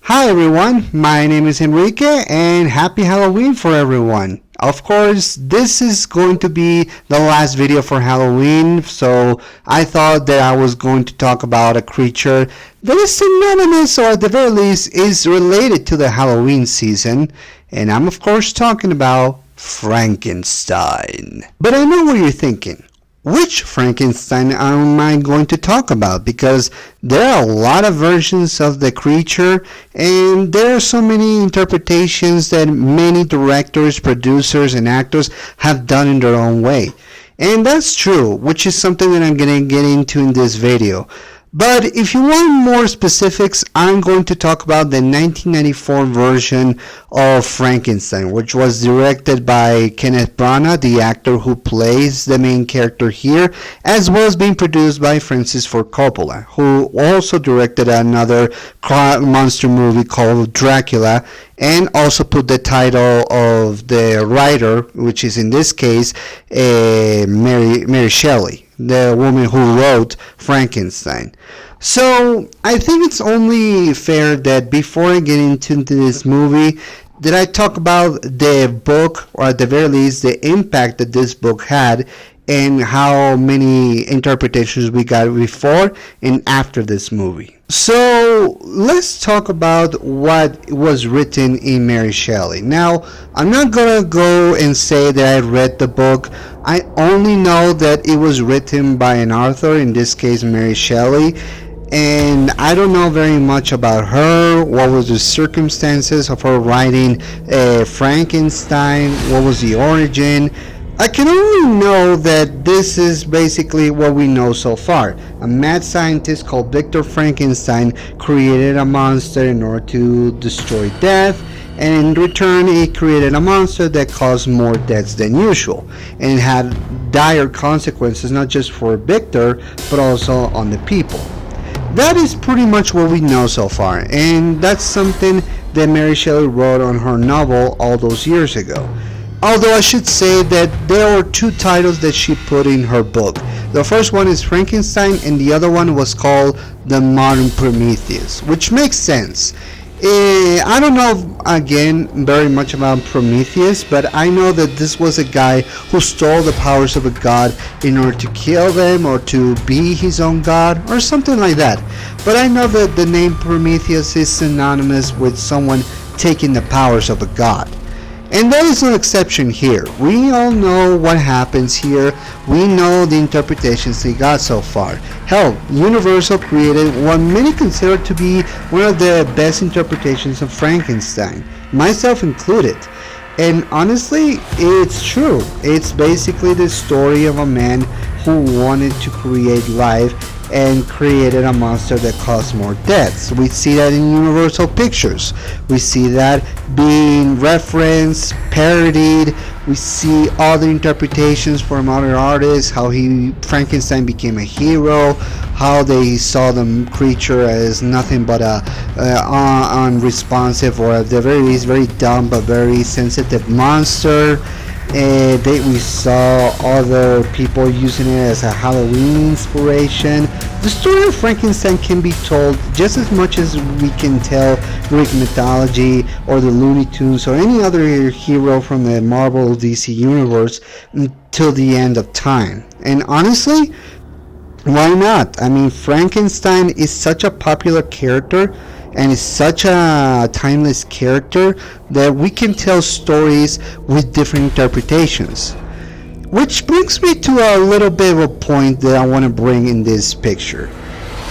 Hi everyone, my name is Enrique and happy Halloween for everyone. Of course, this is going to be the last video for Halloween, so I thought that I was going to talk about a creature that is synonymous, or at the very least is related to the Halloween season, and I'm of course talking about Frankenstein. But I know what you're thinking. Which Frankenstein am I going to talk about? Because there are a lot of versions of the creature, and there are so many interpretations that many directors, producers, and actors have done in their own way. And that's true, which is something that I'm going to get into in this video. But if you want more specifics, I'm going to talk about the 1994 version of Frankenstein, which was directed by Kenneth Branagh, the actor who plays the main character here, as well as being produced by Francis Ford Coppola, who also directed another monster movie called Dracula, and also put the title of the writer, which is in this case Mary Shelley, the woman who wrote Frankenstein. So I think it's only fair that before I get into this movie, that I talk about the book, or at the very least the impact that this book had, and how many interpretations we got before and after this movie. So let's talk about what was written in Mary Shelley. Now, I'm not gonna go and say that I read the book. I only know that it was written by an author, in this case Mary Shelley, and I don't know very much about her. What was the circumstances of her writing Frankenstein? What was the origin? I can only know that this is basically what we know so far. A mad scientist called Victor Frankenstein created a monster in order to destroy death, and in return he created a monster that caused more deaths than usual, and had dire consequences not just for Victor but also on the people. That is pretty much what we know so far, and that's something that Mary Shelley wrote on her novel all those years ago. Although I should say that there were two titles that she put in her book. The first one is Frankenstein, and the other one was called The Modern Prometheus, which makes sense. I don't know, again, very much about Prometheus, but I know that this was a guy who stole the powers of a god in order to kill them or to be his own god or something like that. But I know that the name Prometheus is synonymous with someone taking the powers of a god. And that is no exception here. We all know what happens here. We know the interpretations they got so far. Hell, Universal created what many consider to be one of the best interpretations of Frankenstein, myself included. And honestly, it's true. It's basically the story of a man who wanted to create life and created a monster that caused more deaths. We see that in Universal Pictures. We see that being referenced, parodied. We see other interpretations from other artists, how Frankenstein became a hero, how they saw the creature as nothing but a unresponsive, or at the very least very dumb but very sensitive monster. We saw other people using it as a Halloween inspiration. The story of Frankenstein can be told just as much as we can tell Greek mythology or the Looney Tunes or any other hero from the Marvel DC universe until the end of time. And honestly, why not? I mean, Frankenstein is such a popular character and is such a timeless character that we can tell stories with different interpretations. Which brings me to a little bit of a point that I want to bring in this picture.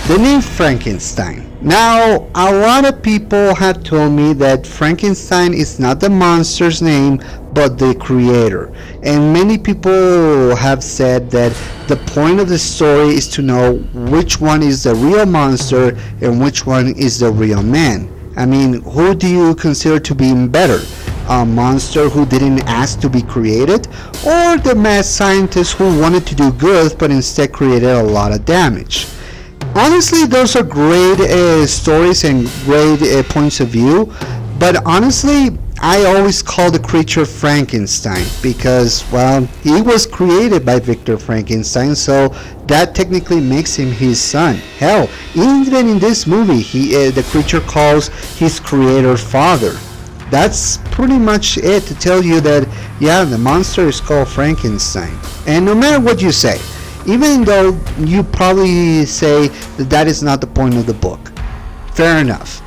The name Frankenstein. Now, a lot of people have told me that Frankenstein is not the monster's name, but the creator. And many people have said that the point of the story is to know which one is the real monster and which one is the real man. I mean, who do you consider to be better? A monster who didn't ask to be created, or the mad scientist who wanted to do good but instead created a lot of damage? Honestly, those are great stories and great points of view, but honestly, I always call the creature Frankenstein because, well, he was created by Victor Frankenstein, so that technically makes him his son. Hell, even in this movie, the creature calls his creator father. That's pretty much it to tell you that, yeah, the monster is called Frankenstein. And no matter what you say, even though you probably say that that is not the point of the book, fair enough.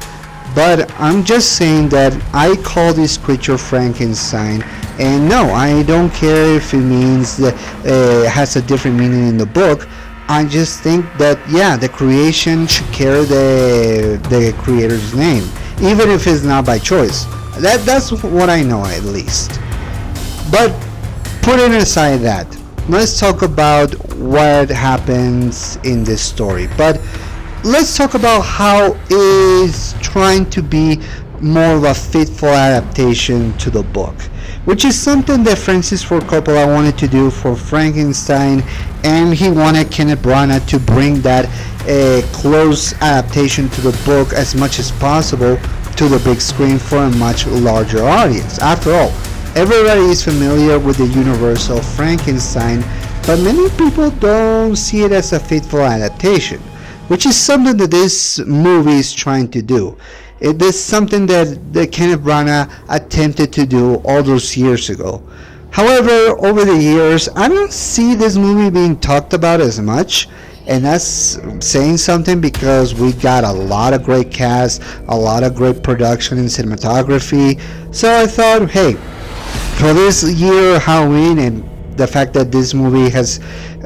But I'm just saying that I call this creature Frankenstein, and no, I don't care if it means that it has a different meaning in the book. I just think that, yeah, the creation should carry the creator's name, even if it's not by choice. That's what I know, at least. But putting aside that, let's talk about what happens in this story. But let's talk about how it is trying to be more of a faithful adaptation to the book, which is something that Francis Ford Coppola wanted to do for Frankenstein, and he wanted Kenneth Branagh to bring that close adaptation to the book as much as possible to the big screen for a much larger audience. After all, everybody is familiar with the universal Frankenstein, but many people don't see it as a faithful adaptation, which is something that this movie is trying to do. It is something that Kenneth Branagh attempted to do all those years ago. However, over the years, I don't see this movie being talked about as much, and that's saying something because we got a lot of great cast, a lot of great production and cinematography. So I thought, hey, for this year Halloween, and the fact that this movie has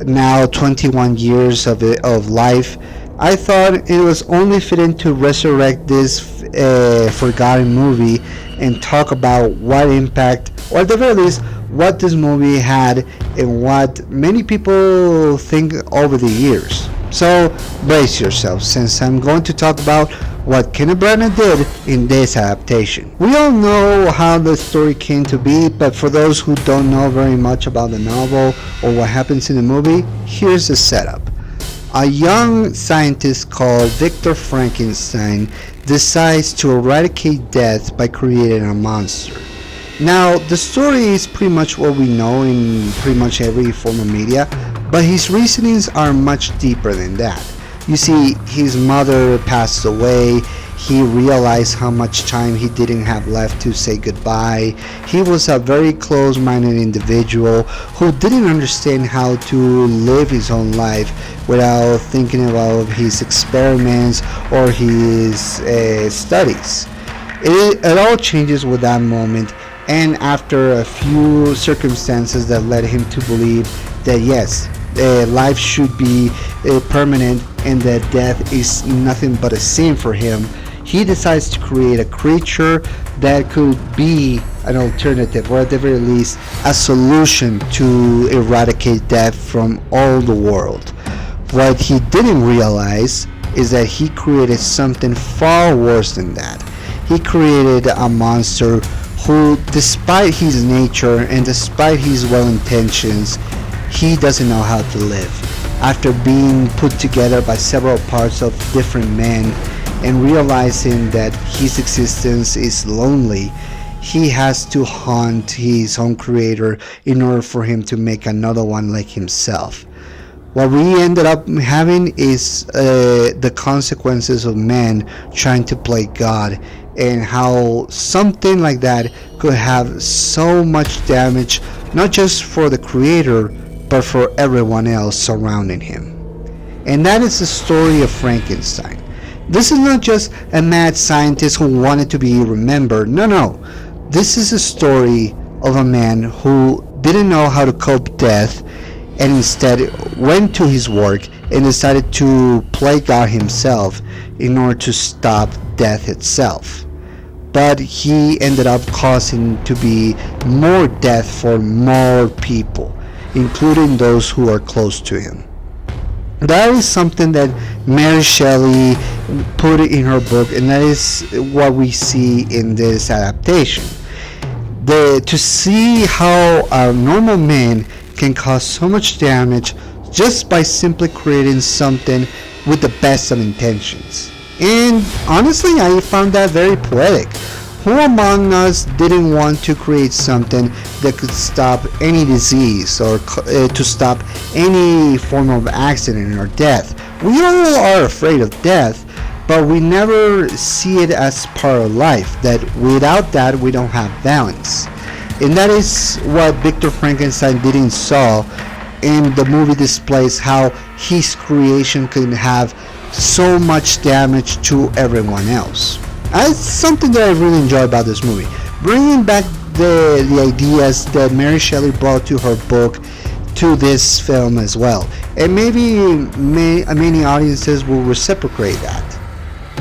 now 21 years of life, I thought it was only fitting to resurrect this forgotten movie and talk about what impact, or at the very least, what this movie had and what many people think over the years. So brace yourself, since I'm going to talk about what Kenneth Branagh did in this adaptation. We all know how the story came to be, but for those who don't know very much about the novel or what happens in the movie, here's the setup. A young scientist called Victor Frankenstein decides to eradicate death by creating a monster. Now, the story is pretty much what we know in pretty much every form of media, but his reasonings are much deeper than that. You see, his mother passed away. He realized how much time he didn't have left to say goodbye. He was a very close-minded individual who didn't understand how to live his own life without thinking about his experiments or his studies. It all changes with that moment, and after a few circumstances that led him to believe that yes, life should be permanent and that death is nothing but a sin for him, he decides to create a creature that could be an alternative, or at the very least a solution to eradicate death from all the world. What he didn't realize is that he created something far worse than that. He created a monster who, despite his nature and despite his well intentions, he doesn't know how to live. After being put together by several parts of different men and realizing that his existence is lonely, he has to haunt his own creator in order for him to make another one like himself. What we ended up having is the consequences of men trying to play God, and how something like that could have so much damage, not just for the creator, but for everyone else surrounding him. And that is the story of Frankenstein. This is not just a mad scientist who wanted to be remembered. No. This is a story of a man who didn't know how to cope with death, and instead went to his work and decided to play God himself in order to stop death itself. But he ended up causing to be more death for more people, including those who are close to him. That is something that Mary Shelley put in her book, and that is what we see in this adaptation. To see how a normal man can cause so much damage just by simply creating something with the best of intentions. And honestly, I found that very poetic. Who among us didn't want to create something that could stop any disease or to stop any form of accident or death? We all are afraid of death, but we never see it as part of life, that without that we don't have balance. And that is what Victor Frankenstein didn't saw, and the movie displays how his creation can have so much damage to everyone else. That's something that I really enjoy about this movie. Bringing back the ideas that Mary Shelley brought to her book to this film as well. And maybe many audiences will reciprocate that.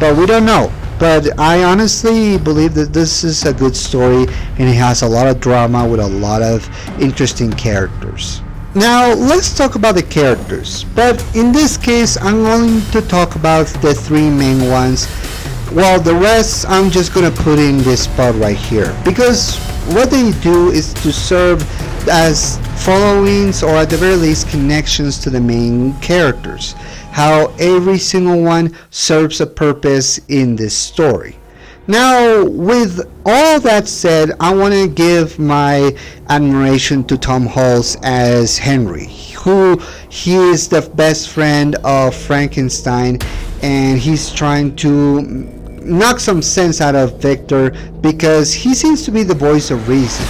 But we don't know. But I honestly believe that this is a good story, and it has a lot of drama with a lot of interesting characters. Now let's talk about the characters, but in this case I'm going to talk about the three main ones, while the rest I'm just gonna put in this spot right here, because what they do is to serve as followings, or at the very least connections to the main characters, how every single one serves a purpose in this story. Now, with all that said, I want to give my admiration to Tom Hulce as Henry, who he is the best friend of Frankenstein, and he's trying to knock some sense out of Victor because he seems to be the voice of reason.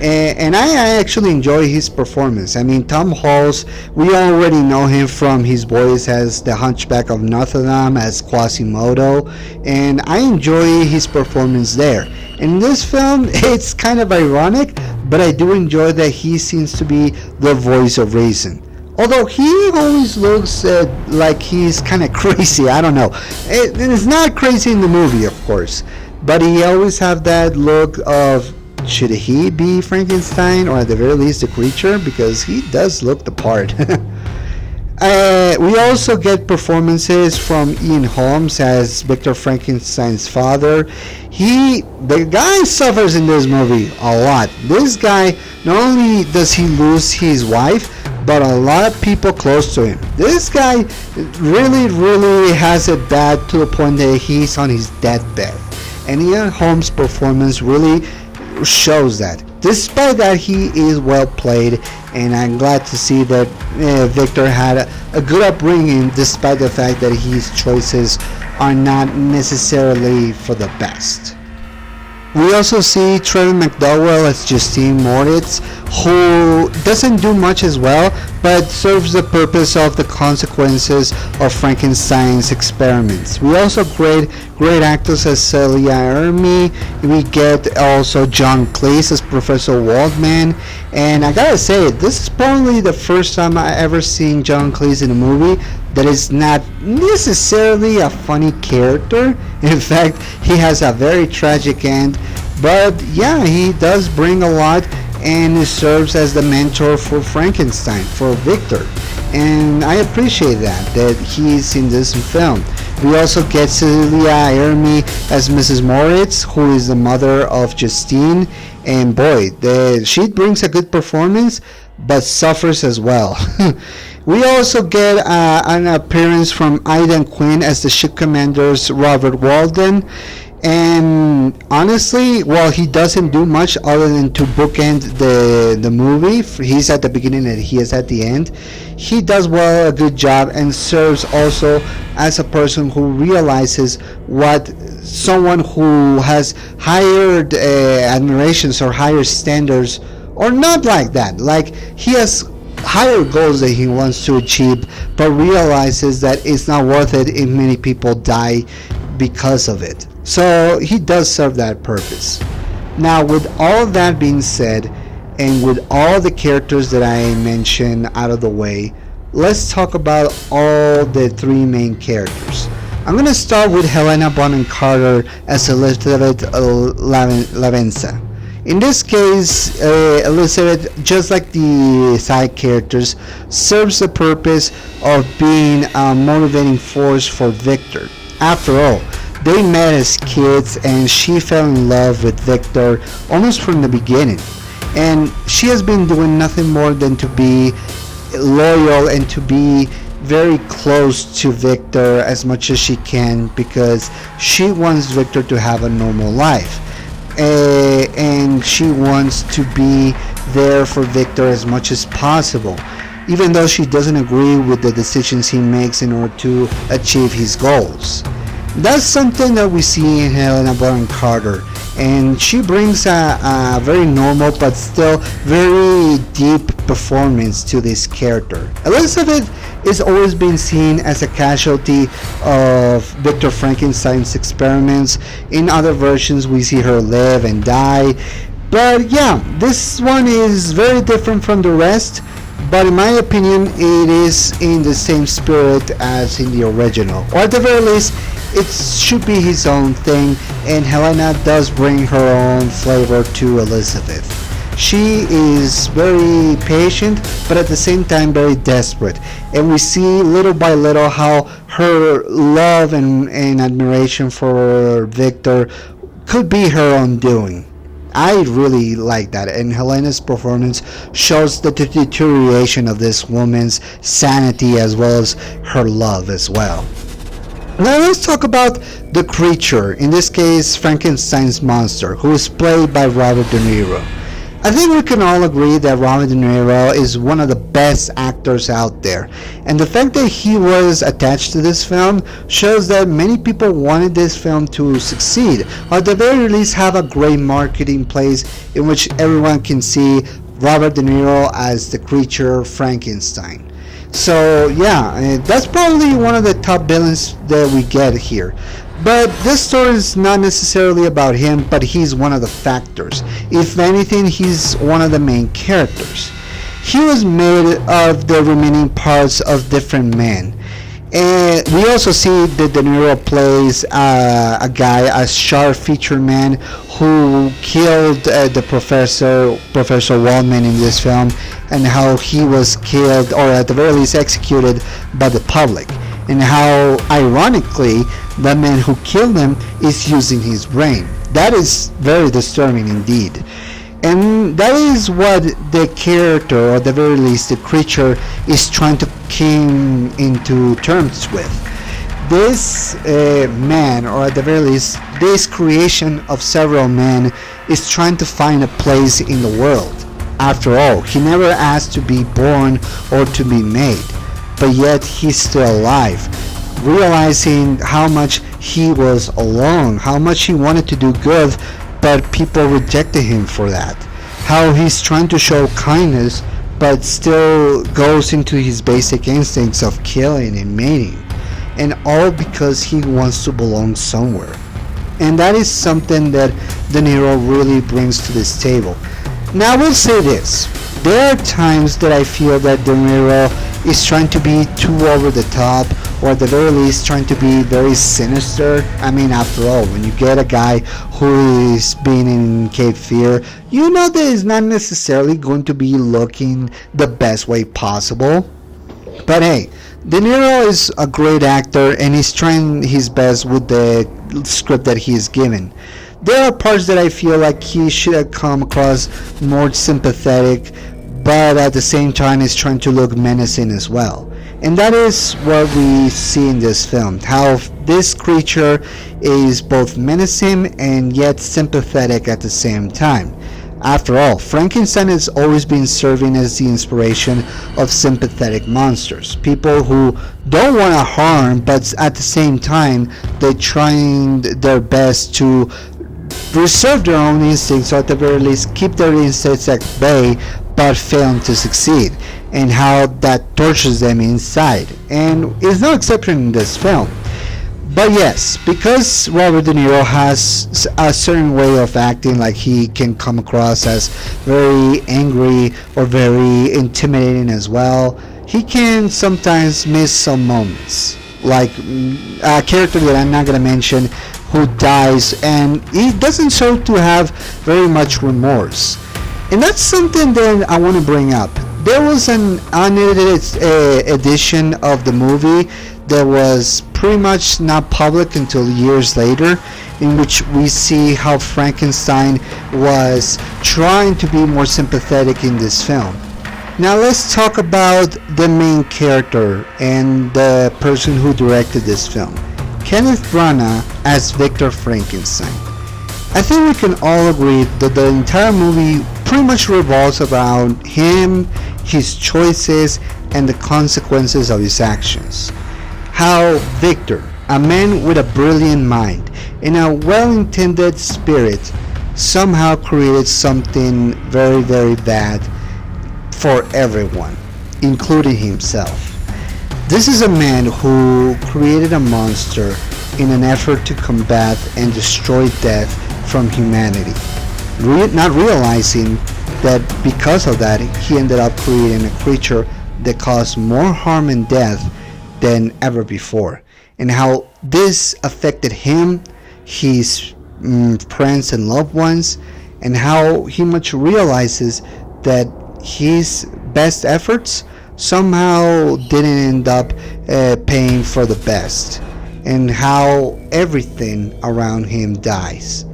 And I actually enjoy his performance. I mean, Tom Hulce, we already know him from his voice as the Hunchback of Notre Dame, as Quasimodo, and I enjoy his performance there. In this film, it's kind of ironic, but I do enjoy that he seems to be the voice of reason. Although he always looks like he's kind of crazy, I don't know. It's not crazy in the movie, of course, but he always have that look of, should he be Frankenstein, or at the very least the creature, because he does look the part. We also get performances from Ian Holmes as Victor Frankenstein's father. The guy suffers in this movie a lot. This guy, not only does he lose his wife, but a lot of people close to him. This guy really has it bad, to the point that he's on his deathbed. And Ian Holmes' performance really shows that. Despite that, he is well played, and I'm glad to see that Victor had a good upbringing, despite the fact that his choices are not necessarily for the best. We also see Trevor McDowell as Justine Moritz, who doesn't do much as well, but serves the purpose of the consequences of Frankenstein's experiments. We also great actors as Celia Ermey. We get also John Cleese as Professor Waldman, and I gotta say, this is probably the first time I ever seen John Cleese in a movie that is not necessarily a funny character. In fact, he has a very tragic end, but yeah, he does bring a lot, and he serves as the mentor for Frankenstein, for Victor, and I appreciate that he's in this film. We also get Celia Ermey as Mrs. Moritz, who is the mother of Justine, and boy, she brings a good performance, but suffers as well. We also get an appearance from Aidan Quinn as the ship commander's Robert Walden, and honestly, while he doesn't do much other than to bookend the movie, he's at the beginning and he is at the end, he does a good job, and serves also as a person who realizes what someone who has higher admirations or higher standards, or not like that, like he has higher goals that he wants to achieve, but realizes that it's not worth it if many people die because of it. So he does serve that purpose. Now, with all of that being said, and with all the characters that I mentioned out of the way, let's talk about all the three main characters. I'm going to start with Helena Bonham Carter as Elizabeth Lavenza. In this case, Elizabeth, just like the side characters, serves the purpose of being a motivating force for Victor. After all, they met as kids, and she fell in love with Victor almost from the beginning. And she has been doing nothing more than to be loyal and to be very close to Victor as much as she can, because she wants Victor to have a normal life. and she wants to be there for Victor as much as possible, even though she doesn't agree with the decisions he makes in order to achieve his goals. That's something that we see in Helena Bonham Carter, and she brings a very normal but still very deep performance to this character. Elizabeth is always been seen as a casualty of Victor Frankenstein's experiments. In other versions we see her live and die, but yeah, this one is very different from the rest, but in my opinion it is in the same spirit as in the original, or at the very least it should be his own thing, and Helena does bring her own flavor to Elizabeth. She is very patient, but at the same time very desperate, and we see little by little how her love and admiration for Victor could be her own doing. I really like that, and Helena's performance shows the deterioration of this woman's sanity as well as her love as well. Now let's talk about the creature, in this case Frankenstein's monster, who is played by Robert De Niro. I think we can all agree that Robert De Niro is one of the best actors out there, and the fact that he was attached to this film shows that many people wanted this film to succeed, or at the very least have a great marketing place in which everyone can see Robert De Niro as the creature Frankenstein. So yeah, that's probably one of the top villains that we get here. But this story is not necessarily about him, but he's one of the factors. If anything, he's one of the main characters. He was made of the remaining parts of different men. And we also see that De Niro plays a guy, a sharp-featured man who killed the Professor Waldman in this film, and how he was killed, or at the very least executed, by the public, and how ironically the man who killed him is using his brain. That is very disturbing indeed. And that is what the character, or at the very least the creature, is trying to come into terms with. This man, or at the very least this creation of several men, is trying to find a place in the world. After all, he never asked to be born or to be made, but yet he's still alive, realizing how much he was alone, how much he wanted to do good, but people rejected him for that. How he's trying to show kindness, but still goes into his basic instincts of killing and mating, and all because he wants to belong somewhere. And that is something that De Niro really brings to this table. Now I will say this, there are times that I feel that De Niro is trying to be too over the top, or at the very least trying to be very sinister. I mean, after all, when you get a guy who is being in Cape Fear, you know that he's not necessarily going to be looking the best way possible. But hey, De Niro is a great actor, and he's trying his best with the script that he is given. There are parts that I feel like he should have come across more sympathetic, but at the same time is trying to look menacing as well. And that is what we see in this film, how this creature is both menacing and yet sympathetic at the same time. After all, Frankenstein has always been serving as the inspiration of sympathetic monsters. People who don't want to harm, but at the same time, they're trying their best to reserve their own instincts, or at the very least keep their instincts at bay, but failing to succeed, and how that tortures them inside. And it's no exception in this film. But yes, because Robert De Niro has a certain way of acting, like he can come across as very angry or very intimidating as well, he can sometimes miss some moments. Like a character that I'm not going to mention who dies, and he doesn't show to have very much remorse. And that's something that I want to bring up. There was an unedited edition of the movie that was pretty much not public until years later, in which we see how Frankenstein was trying to be more sympathetic in this film. Now let's talk about the main character and the person who directed this film. Kenneth Branagh as Victor Frankenstein. I think we can all agree that the entire movie pretty much revolves around him, his choices, and the consequences of his actions. How Victor, a man with a brilliant mind and a well-intended spirit, somehow created something very, very bad for everyone, including himself. This is a man who created a monster in an effort to combat and destroy death from humanity, not realizing that because of that he ended up creating a creature that caused more harm and death than ever before, and how this affected him, his friends and loved ones, and how he much realizes that his best efforts somehow didn't end up paying for the best, and how everything around him dies.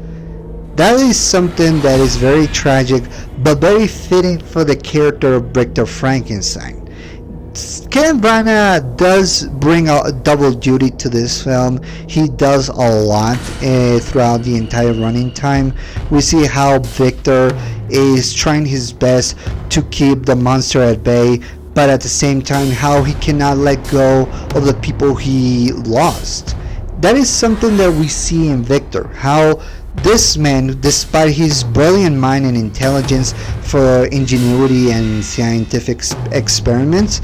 That is something that is very tragic, but very fitting for the character of Victor Frankenstein. Kenneth Branagh does bring a double duty to this film. He does a lot throughout the entire running time. We see how Victor is trying his best to keep the monster at bay, but at the same time how he cannot let go of the people he lost. That is something that we see in Victor, how this man, despite his brilliant mind and intelligence for ingenuity and scientific experiments,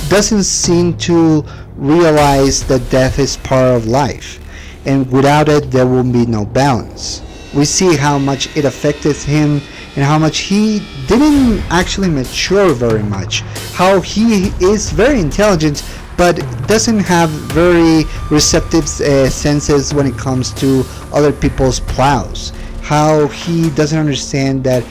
doesn't seem to realize that death is part of life, and without it there will be no balance. We see how much it affected him and how much he didn't actually mature very much, how he is very intelligent but doesn't have very receptive senses when it comes to other people's plows, how he doesn't understand that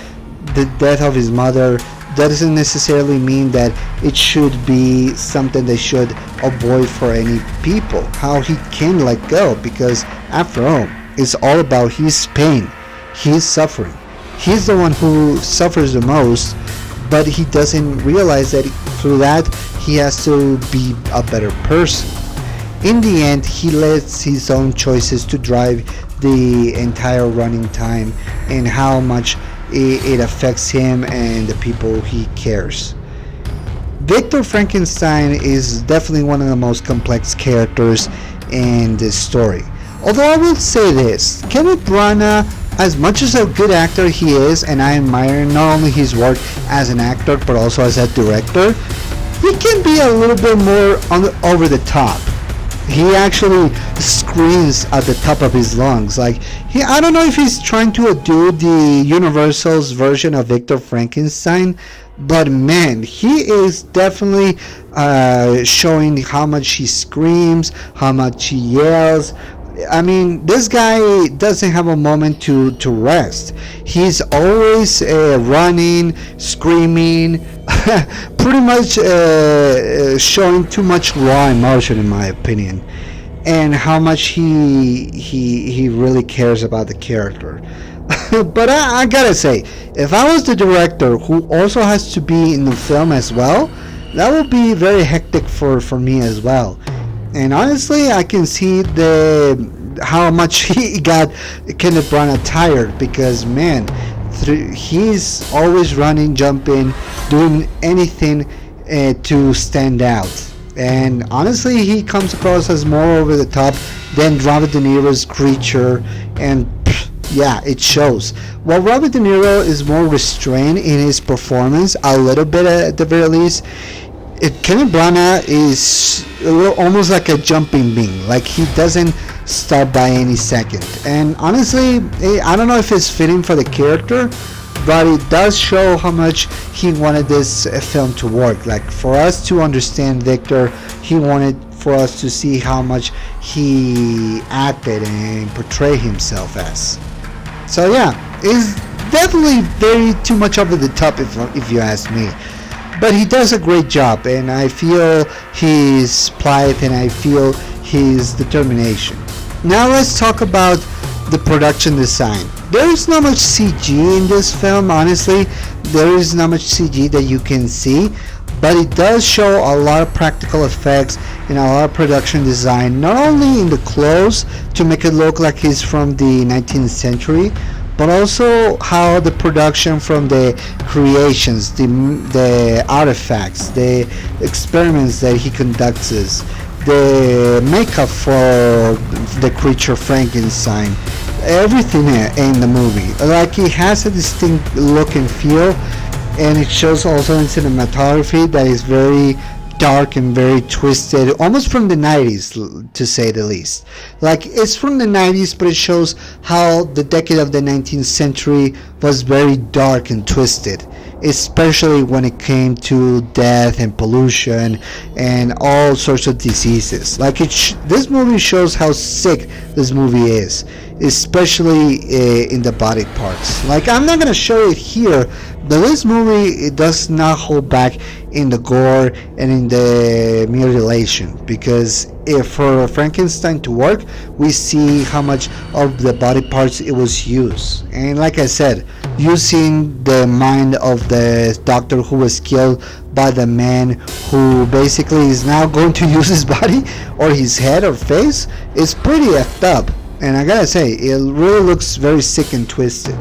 the death of his mother doesn't necessarily mean that it should be something they should avoid for any people, how he can let go, because after all it's all about his pain, his suffering. He's the one who suffers the most, but he doesn't realize that through that he has to be a better person. In the end, he lets his own choices to drive the entire running time and how much it affects him and the people he cares. Victor Frankenstein is definitely one of the most complex characters in this story. Although I will say this, Kenneth Branagh, as much as a good actor he is, and I admire not only his work as an actor but also as a director, he can be a little bit more over the top. He actually screams at the top of his lungs. I don't know if he's trying to do the Universal's version of Victor Frankenstein, but man, he is definitely showing how much he screams, how much he yells. I mean, this guy doesn't have a moment to rest. He's always running, screaming, pretty much showing too much raw emotion, in my opinion, and how much he really cares about the character. But I gotta say, if I was the director who also has to be in the film as well, that would be very hectic for me as well. And honestly, I can see how much he got Kenneth Branagh tired, because man, he's always running, jumping, doing anything to stand out. And honestly, he comes across as more over the top than Robert De Niro's creature, and yeah, it shows. While Robert De Niro is more restrained in his performance, a little bit at the very least, Kenneth Branagh is almost like a jumping bean. Like, he doesn't stop by any second. And honestly, I don't know if it's fitting for the character, but it does show how much he wanted this film to work. Like, for us to understand Victor, he wanted for us to see how much he acted and portrayed himself as. So yeah, it's definitely very too much over the top if you ask me. But he does a great job, and I feel his plight and I feel his determination. Now let's talk about the production design. There is not much CG in this film, honestly. There is not much CG that you can see, but it does show a lot of practical effects and a lot of production design, not only in the clothes to make it look like he's from the 19th century, but also how the production from the creations, the artifacts, the experiments that he conducts, the makeup for the creature Frankenstein, everything in the movie. Like, it has a distinct look and feel, and it shows also in cinematography that is very dark and very twisted, almost from the 90s, to say the least. Like, it's from the 90s, but it shows how the decade of the 19th century was very dark and twisted, especially when it came to death and pollution and all sorts of diseases. Like, this movie shows how sick this movie is, especially in the body parts. Like, I'm not gonna show it here, but this movie, it does not hold back in the gore and in the mutilation, because if for Frankenstein to work, we see how much of the body parts it was used. And like I said, using the mind of the doctor who was killed by the man who basically is now going to use his body or his head or face is pretty effed up. And I gotta say, it really looks very sick and twisted.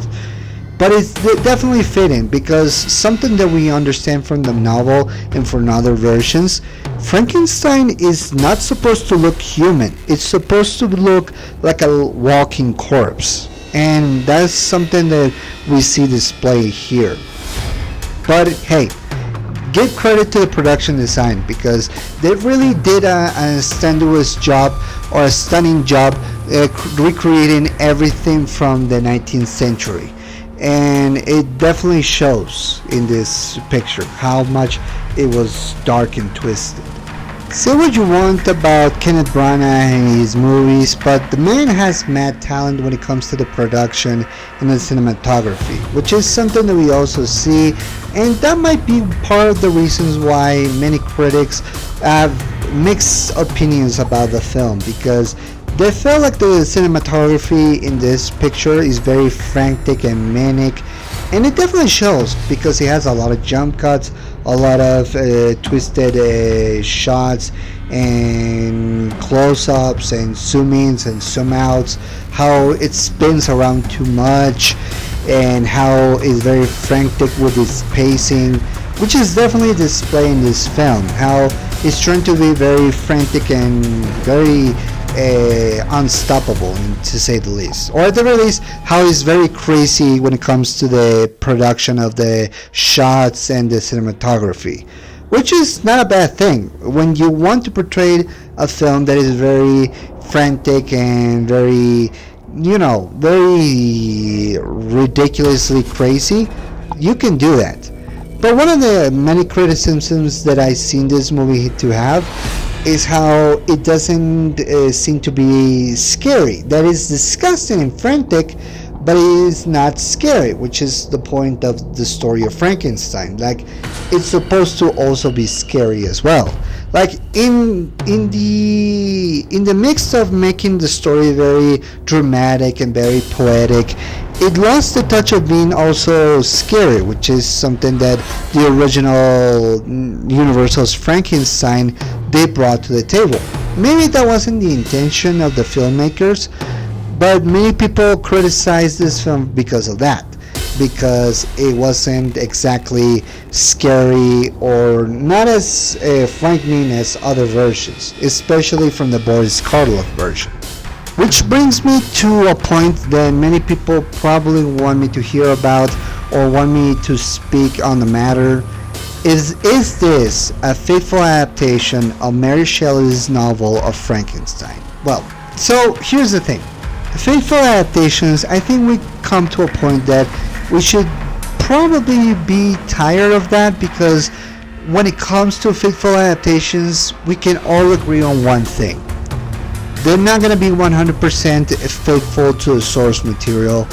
But it's definitely fitting, because something that we understand from the novel and from other versions, Frankenstein is not supposed to look human. It's supposed to look like a walking corpse. And that's something that we see displayed here. But hey, give credit to the production design, because they really did a strenuous job, or a stunning job, recreating everything from the 19th century. And it definitely shows in this picture how much it was dark and twisted. Say what you want about Kenneth Branagh and his movies, but the man has mad talent when it comes to the production and the cinematography, which is something that we also see, and that might be part of the reasons why many critics have mixed opinions about the film, because they felt like the cinematography in this picture is very frantic and manic, and it definitely shows, because it has a lot of jump cuts, a lot of twisted shots and close-ups and zoom-ins and zoom-outs, how it spins around too much, and how it's very frantic with its pacing, which is definitely displayed in this film, how it's trying to be very frantic and very unstoppable, to say the least, or at the very least how it's very crazy when it comes to the production of the shots and the cinematography, which is not a bad thing when you want to portray a film that is very frantic and very, very ridiculously crazy. You can do that. But one of the many criticisms that I seen this movie to have is how it doesn't seem to be scary. That is disgusting and frantic, but it is not scary, which is the point of the story of Frankenstein. Like, it's supposed to also be scary as well. Like, in the mix of making the story very dramatic and very poetic, it lost the touch of being also scary, which is something that the original Universal's Frankenstein they brought to the table. Maybe that wasn't the intention of the filmmakers, but many people criticize this film because of that, because it wasn't exactly scary or not as frightening as other versions, especially from the Boris Karloff version. Which brings me to a point that many people probably want me to hear about or want me to speak on the matter. Is this a faithful adaptation of Mary Shelley's novel of Frankenstein? Well, so here's the thing. Faithful adaptations, I think we come to a point that we should probably be tired of that, because when it comes to faithful adaptations, we can all agree on one thing. They're not going to be 100% faithful to the source material,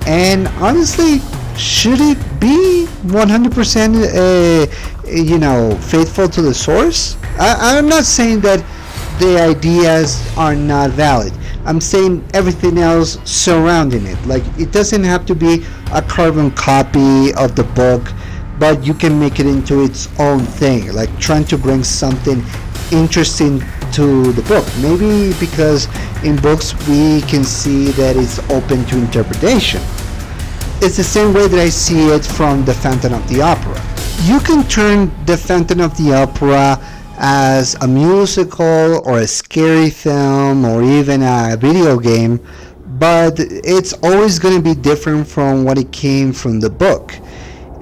and honestly, should it be 100% faithful to the source? I'm not saying that the ideas are not valid. I'm saying everything else surrounding it. Like, it doesn't have to be a carbon copy of the book, but you can make it into its own thing, like trying to bring something interesting to the book. Maybe because in books we can see that it's open to interpretation. It's the same way that I see it from The Phantom of the Opera. You can turn The Phantom of the Opera as a musical or a scary film or even a video game, but it's always going to be different from what it came from the book.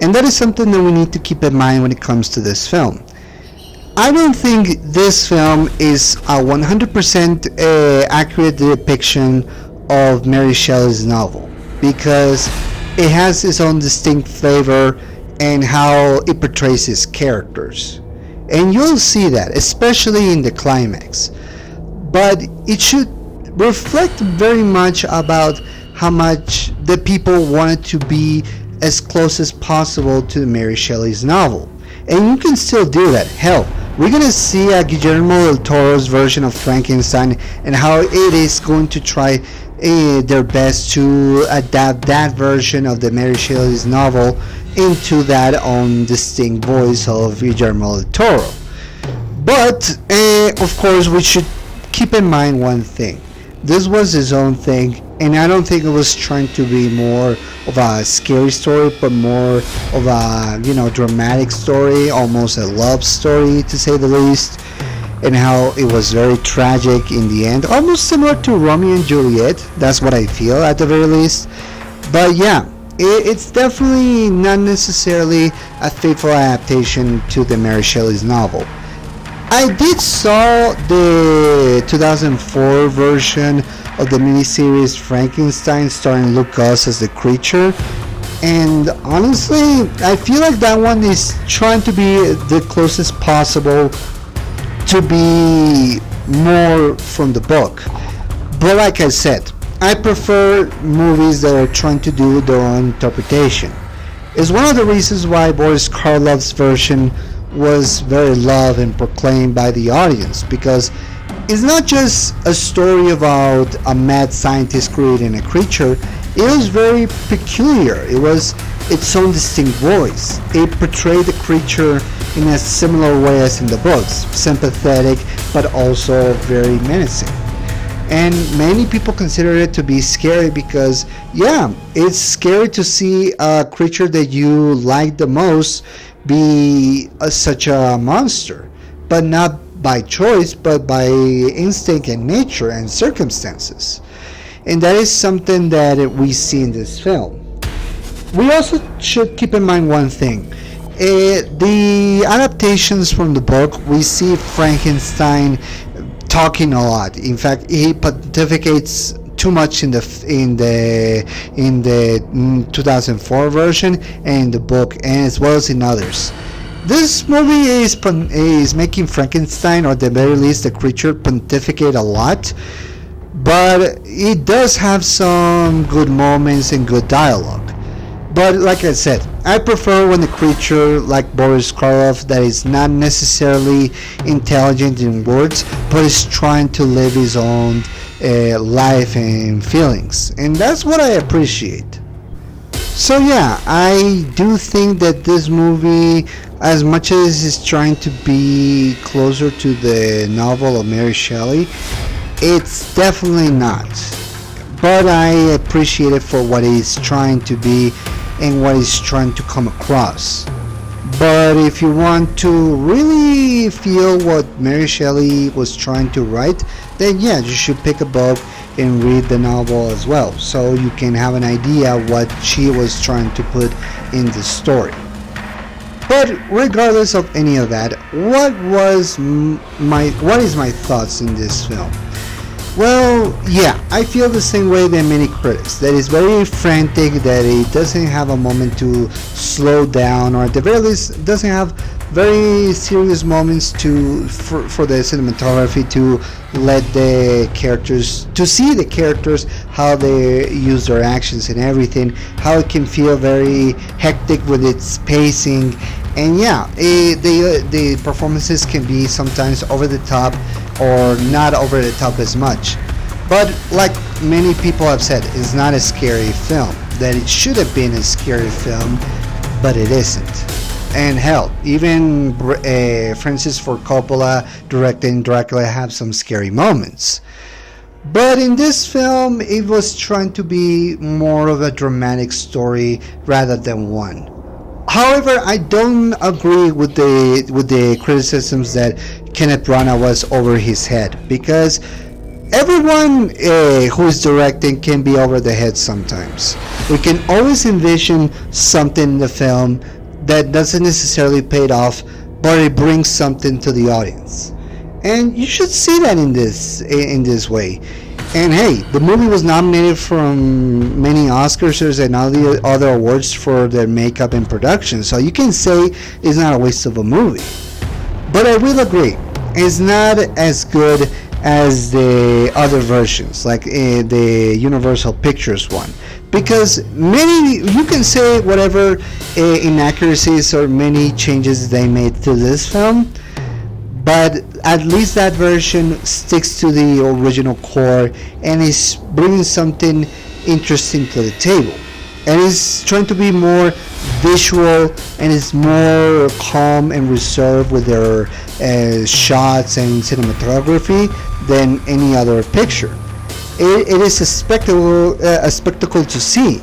And that is something that we need to keep in mind when it comes to this film. I don't think this film is a 100% accurate depiction of Mary Shelley's novel, because it has its own distinct flavor and how it portrays its characters. And you'll see that, especially in the climax. But it should reflect very much about how much the people wanted to be as close as possible to Mary Shelley's novel. And you can still do that. Hell, we're going to see a Guillermo del Toro's version of Frankenstein and how it is going to try their best to adapt that version of the Mary Shelley's novel into that own distinct voice of Guillermo del Toro. But, of course, we should keep in mind one thing. This was his own thing, and I don't think it was trying to be more of a scary story, but more of a, dramatic story, almost a love story, to say the least, and how it was very tragic in the end, almost similar to Romeo and Juliet. That's what I feel, at the very least. But yeah, it's definitely not necessarily a faithful adaptation to the Mary Shelley's novel. I did saw the 2004 version of the miniseries Frankenstein starring Luke Goss as the creature, and honestly, I feel like that one is trying to be the closest possible to be more from the book. But like I said, I prefer movies that are trying to do their own interpretation. It's one of the reasons why Boris Karloff's version was very loved and proclaimed by the audience, because it's not just a story about a mad scientist creating a creature. It was very peculiar. It was its own distinct voice. It portrayed the creature in a similar way as in the books, sympathetic but also very menacing. And many people consider it to be scary because, yeah, it's scary to see a creature that you like the most be such a monster, but not by choice, but by instinct and nature and circumstances. And that is something that we see in this film. We also should keep in mind one thing. The adaptations from the book, we see Frankenstein talking a lot. In fact, he pontificates too much in the 2004 version and the book, and as well as in others. This movie is making Frankenstein, or at the very least the creature, pontificate a lot, but it does have some good moments and good dialogue. But like I said, I prefer when the creature, like Boris Karloff, that is not necessarily intelligent in words, but is trying to live his own life and feelings, and that's what I appreciate. So yeah, I do think that this movie, as much as it's trying to be closer to the novel of Mary Shelley, it's definitely not. But I appreciate it for what it's trying to be and what it's trying to come across. But if you want to really feel what Mary Shelley was trying to write, then yeah, you should pick a book and read the novel as well, so you can have an idea what she was trying to put in the story. But regardless of any of that, what is my thoughts in this film? Well, yeah, I feel the same way than many critics. That it's very frantic, that it doesn't have a moment to slow down, or at the very least doesn't have very serious moments for the cinematography to let the characters, to see the characters, how they use their actions and everything, how it can feel very hectic with its pacing. And yeah, the performances can be sometimes over the top or not over the top as much. But like many people have said, it's not a scary film. That it should have been a scary film, but it isn't. And hell, even Francis Ford Coppola directing Dracula have some scary moments. But in this film, it was trying to be more of a dramatic story rather than one. However, I don't agree with the criticisms that Kenneth Branagh was over his head, because everyone who is directing can be over the head sometimes. We can always envision something in the film that doesn't necessarily pay off, but it brings something to the audience. And you should see that in this way. And hey, the movie was nominated for many Oscars and all the other awards for their makeup and production, so you can say it's not a waste of a movie. But I will agree, it's not as good as the other versions, like the Universal Pictures one, because you can say whatever inaccuracies or many changes they made to this film, but at least that version sticks to the original core and is bringing something interesting to the table, and is trying to be more visual and is more calm and reserved with their shots and cinematography than any other picture. It is a spectacle to see,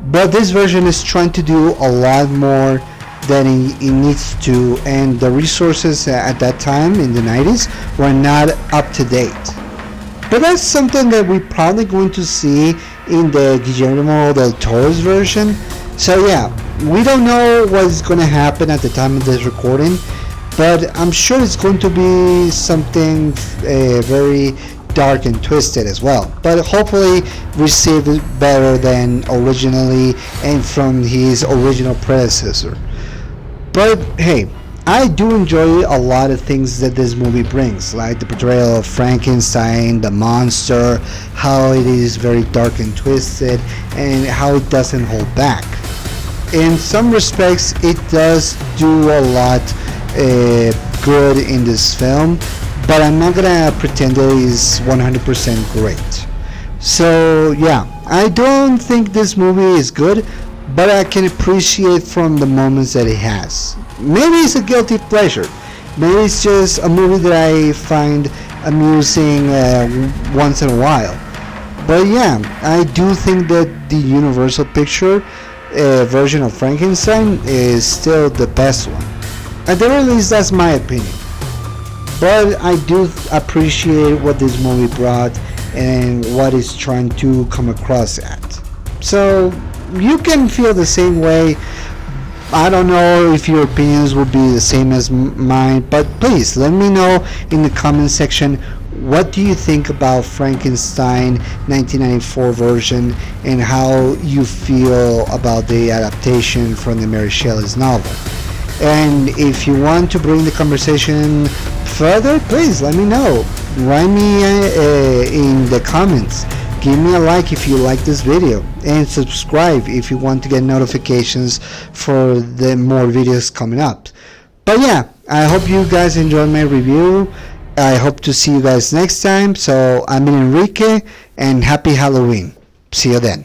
but this version is trying to do a lot more than it needs to, and the resources at that time in the 90s were not up to date. But that's something that we're probably going to see in the Guillermo del Toro's version. So yeah, we don't know what's going to happen at the time of this recording, but I'm sure it's going to be something very dark and twisted as well, but hopefully received better than originally and from his original predecessor. But hey, I do enjoy a lot of things that this movie brings, like the portrayal of Frankenstein, the monster, how it is very dark and twisted, and how it doesn't hold back. In some respects, it does do a lot good in this film, but I'm not gonna pretend that it is 100% great. So yeah, I don't think this movie is good, but I can appreciate from the moments that it has. Maybe it's a guilty pleasure. Maybe it's just a movie that I find amusing once in a while. But yeah, I do think that the Universal Picture version of Frankenstein is still the best one. At the very least, that's my opinion. But I do appreciate what this movie brought and what it's trying to come across at. So you can feel the same way. I don't know if your opinions will be the same as mine, but please let me know in the comment section, what do you think about Frankenstein 1994 version and how you feel about the adaptation from the Mary Shelley's novel. And if you want to bring the conversation further, please let me know. Write me in the comments. Give me a like if you like this video, and subscribe if you want to get notifications for the more videos coming up. But yeah, I hope you guys enjoyed my review. I hope to see you guys next time. So I'm Enrique, and happy Halloween. See you then.